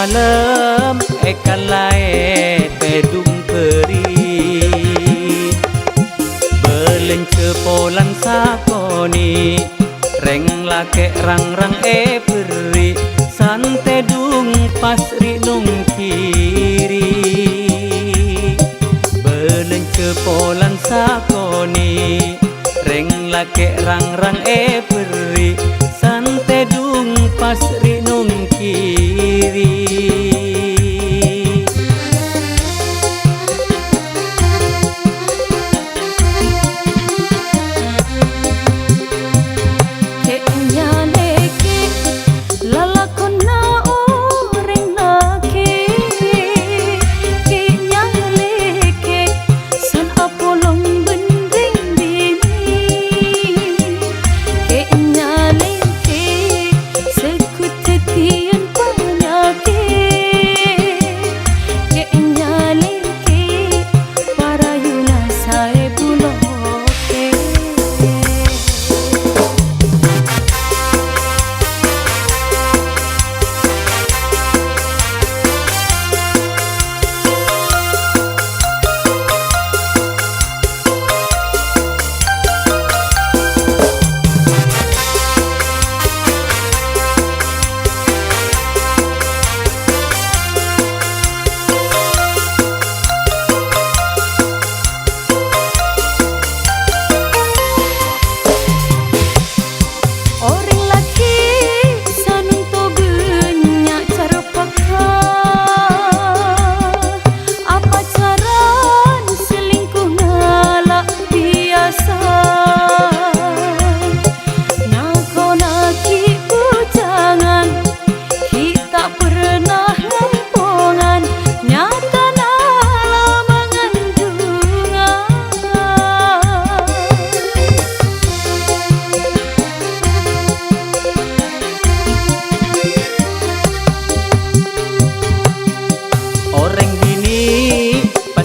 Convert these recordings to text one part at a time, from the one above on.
malam ekalae pedung peri belence polan sakoni reng lake rang peri sante dung pasri nung kiri belence polan sakoni reng lake rang peri sante dung pasri nung kiri.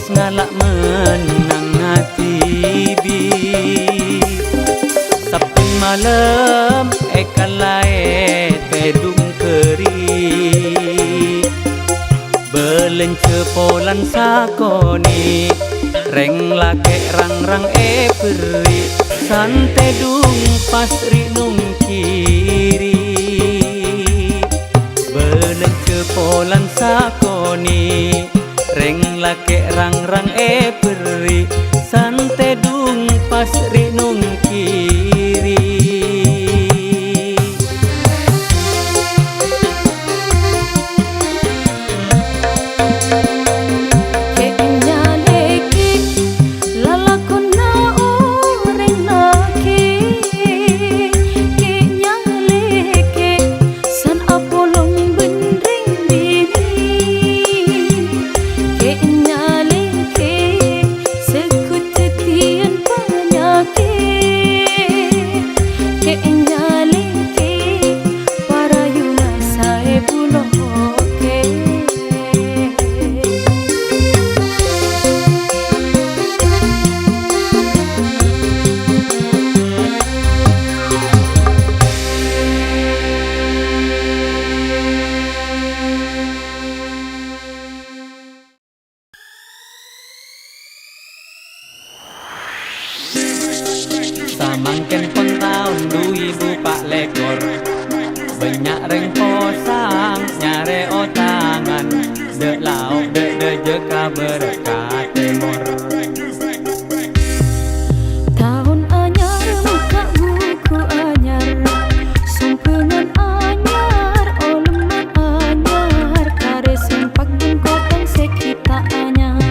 Ngalak menang hati bi Sabtu malam ekalae tedung keri belence polan sakoni reng lake rang peri sante dung pasri nung kiri belence polan sakoni reng lake rang peri sante dung pasri nung kiri. Samangken pun tahun 2004 banyak reng posang nyare otangan dek lauk dek jeka berkat timur. Tahun anyar buka buku anyar sumpengan anyar oleman anyar kare sempak kotong sekita anyar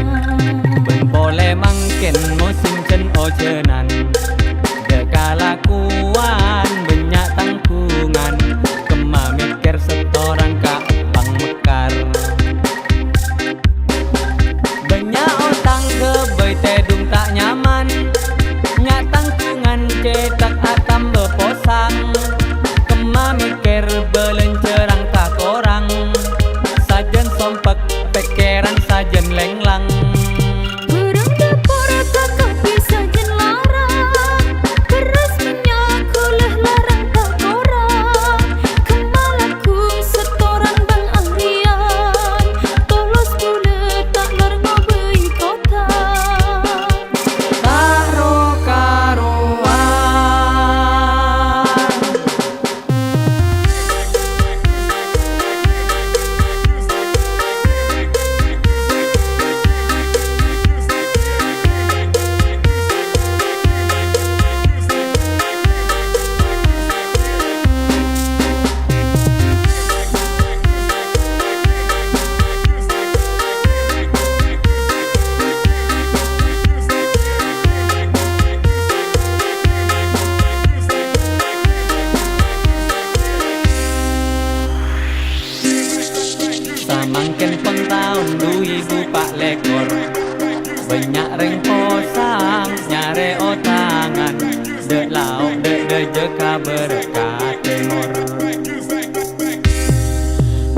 Ben boleh mangken musim cen ocenan kalakuan banyak tangkungan kema mikir setoran kak bang mekar banyak otang ke tedung tak nyaman nyak tangkungan cetak atam beposang kema mikir belencerang tak orang sajen sompek pikiran sajen lenglang. Burung dapur kakak bisa jen larang keras menyala nyareo tangan dek lauk dek jeka berkah timur.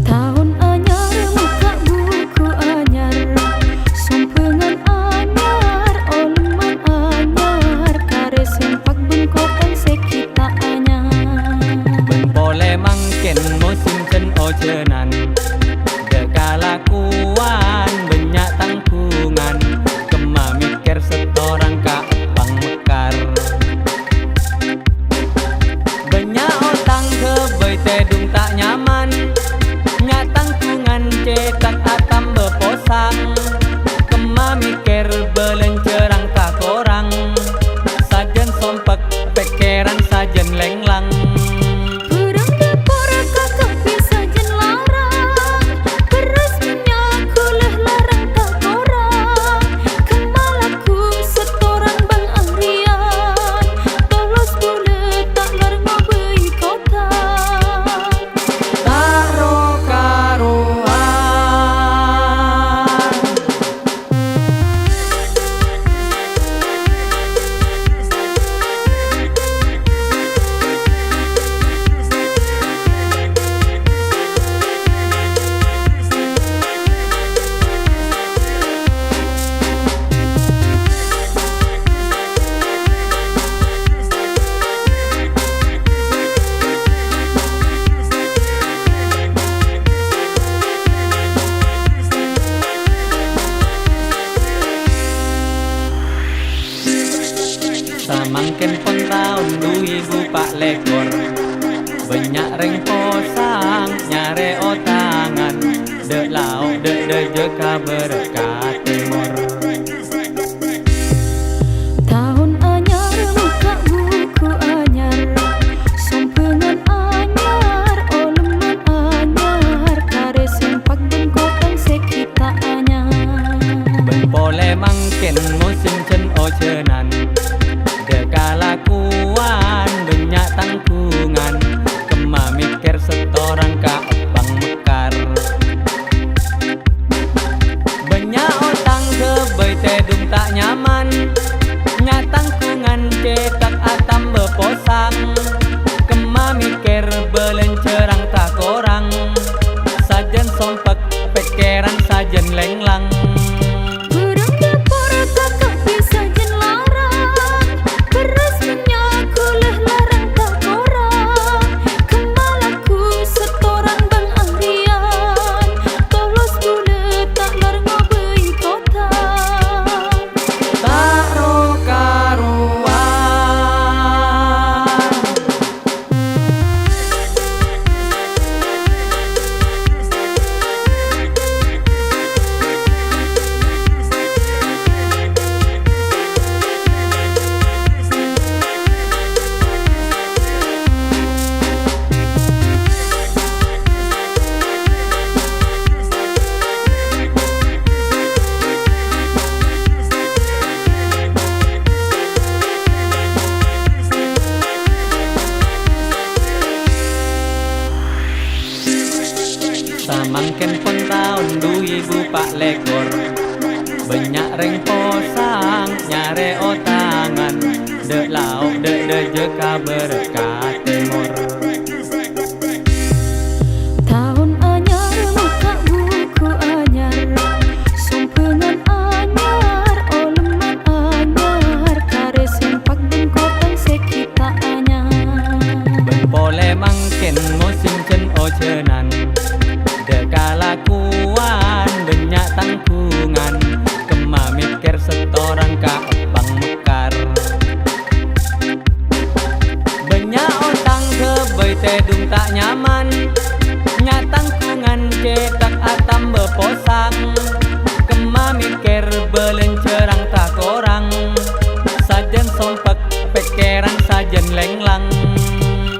Tahun anyar buka buku anyar, sumpengan anyar, oleman anyar, kare sempak bengkotan sekita anyar. Ben boleh mangken musim cen ocenan dekalakuan banyak tangkungan kema mikir setoran ka pang mekar. Banyak otang ke tedung tak nyaman nya tangkungan cetak atam beposang kema mikir belencerang tak korang sajen sompek pikiran sajen lenglang. Perang depora kakak bisa jen larang, beras minyak kuleh larang tak korang. Kemalaku setoran bang ahrian, tolos bulet tak larang ngobei kota. Karo karuan samangken pun tahun 2004 banyak reng posang nyareo tangan dek lauk dek jeka berkah timur. Tahun anyar buka buku anyar, sumpengan anyar, oleman anyar, kare sempak bengkotan sekita anyar. Ben boleh mangken musim cen ocenan dekalakuan banyak tangkungan kema mikir setoran ka pang mekar. Banyak otang ke tedung tak nyaman nya tangkungan cetak atam beposang kema mikir belencerang tak korang sajen sompek pikiran sajen lenglang. Perang depora kakak bisa jen larang, beras minyak kuleh larang tak korang. Kemalaku setoran bang ahrian, tolos bulet tak larang ngobei kota. Karo karuan samangken pun tahun 2004 banyak reng posang nyareo tangan dek lauk dek jeka berkah timur. Tahun anyar buka buku anyar, sumpengan anyar, oleman anyar, kare sempak bengkotan sekita anyar. Ben boleh mangken musim cen ocenan dekalakuan banyak tangkungan kema mikir setoran ka pang mekar. Banyak otang ke tedung tak nyaman nya tangkungan cetak atam beposang kema mikir belencerang tak korang sajen sompek pikiran sajen lenglang.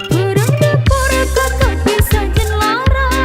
Perang depora kakak bisa jen larang,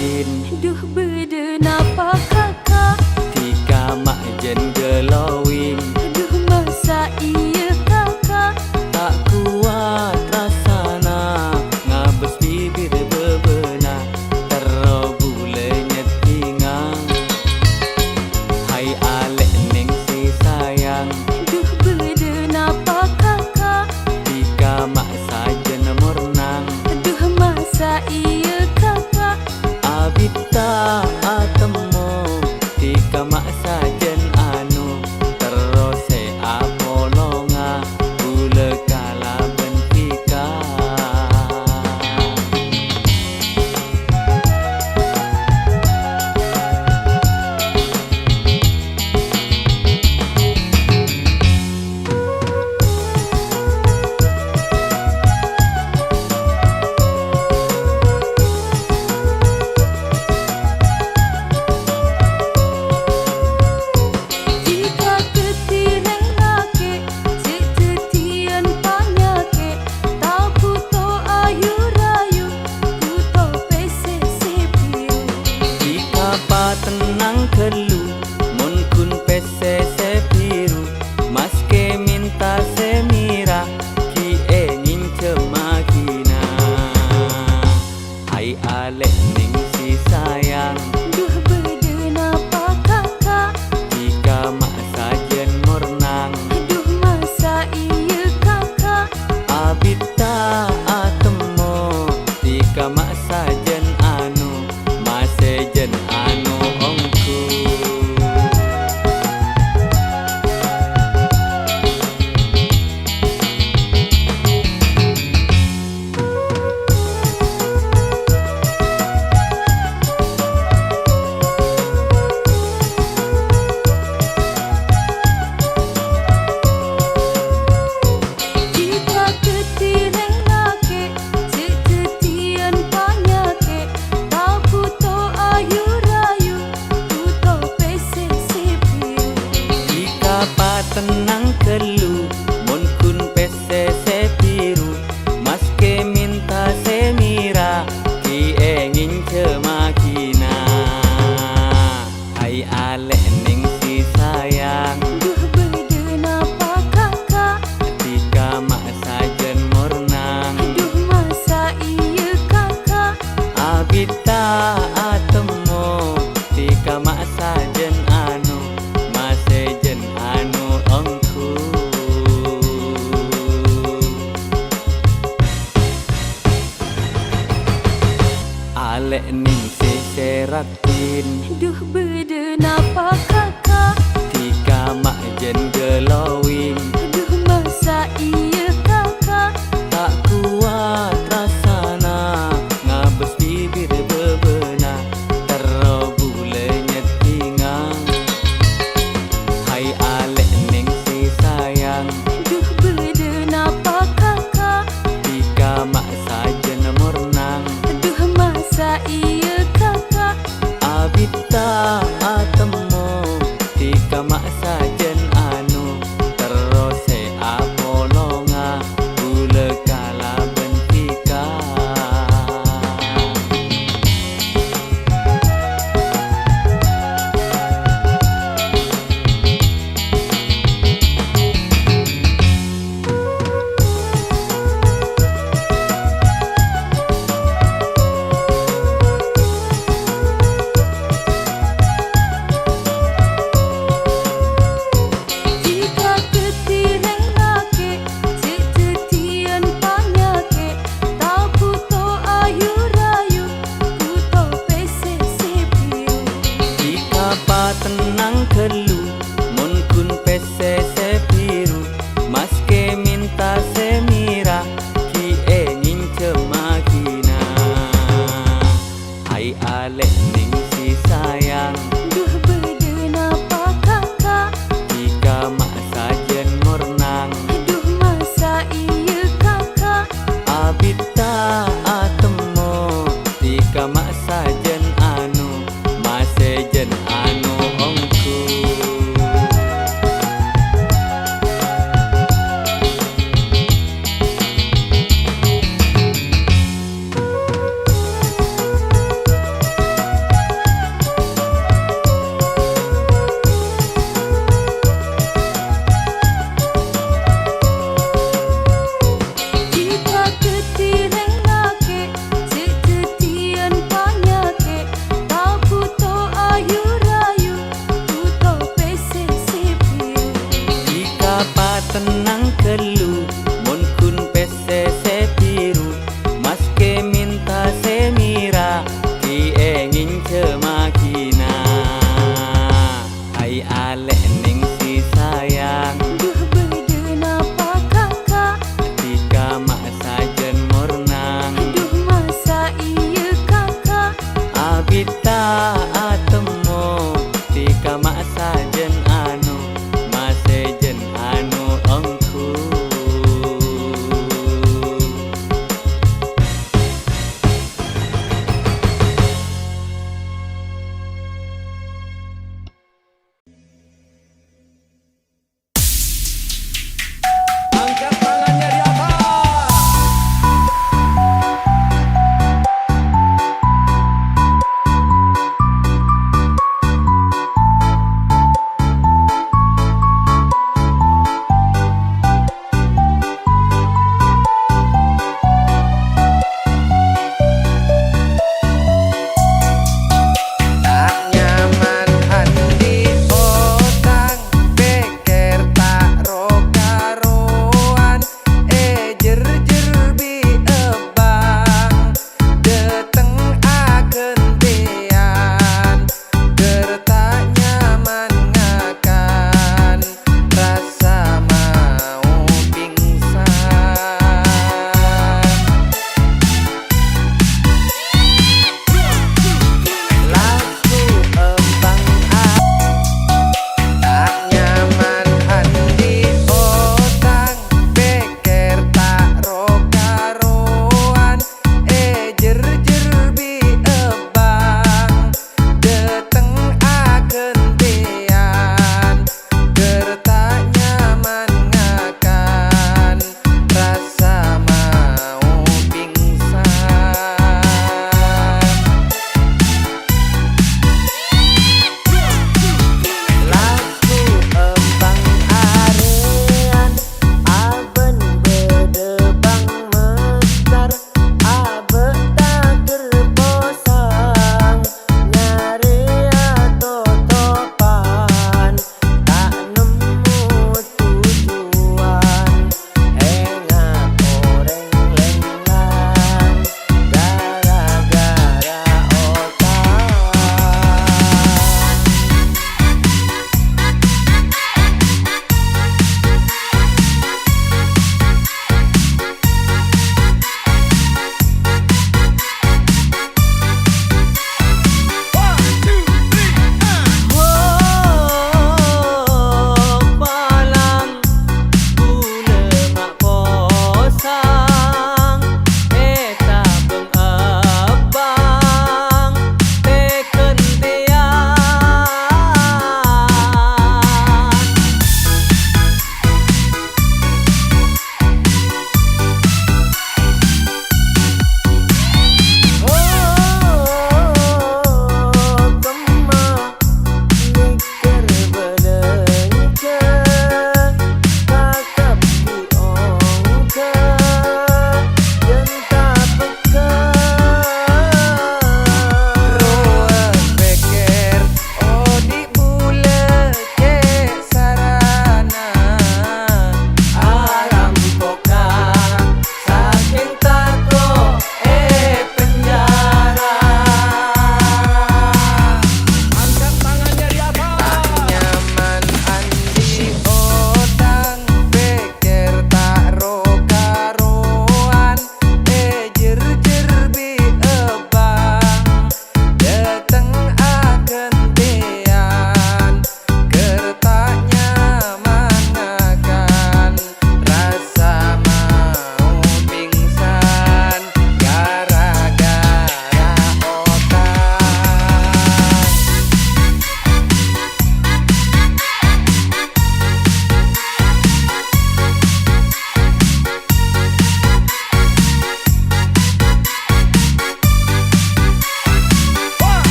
tin. Duh beden apa kakak, Tika mak jen gelowing. duh masa iya kakak, Tak kuat rasana ngabes bibir bebena tero bule nyetingang. Hai alek ning si sayang, duh beden apa kakak, tika mak sajen murnang. duh masa iya kakak, Abita atemo tika mak sajen anu terose apolonga bule kala bentika. jika ketireng ngake, cek cetian panyake, tak puto ayu rayu, puto PCC biru. Jika pa tenang kelu mon kun PCC biru, mas ke minta semira ki engin cemakina. Hai alek ning si sayang, Duh beden apa kakak, jika mak sajen murnang. duh masa iya kakak, Abita atemo tika mak sajen anu masejen anu ongku. jika ketireng ngake, cek cetian panyake, tak puto ayu rayu, puto PCC biru. Jika pa tenang kelu mon kun PCC biru, mas ke minta semira ki engin cemakina. Hai alek ning si sayang, Duh beden apa kakak, tika mak sajen murnang. duh masa iya kakak, Abita atemo tika mak sajen anu masejen anu ongku. Alek ning si seratin, duh beden apa kakak, tika mak jen gelowing. duh masa iya kakak, Tak kuat rasana ngabes bibir bebena tero bule nyetingang. Hai alek ning si sayang, duh beden apa kakak, tika mak sajen murnang. duh masa iya kakak, Abita atemo tika mak sajen anu terose apolonga bule kala bentika.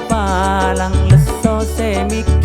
palang leso semik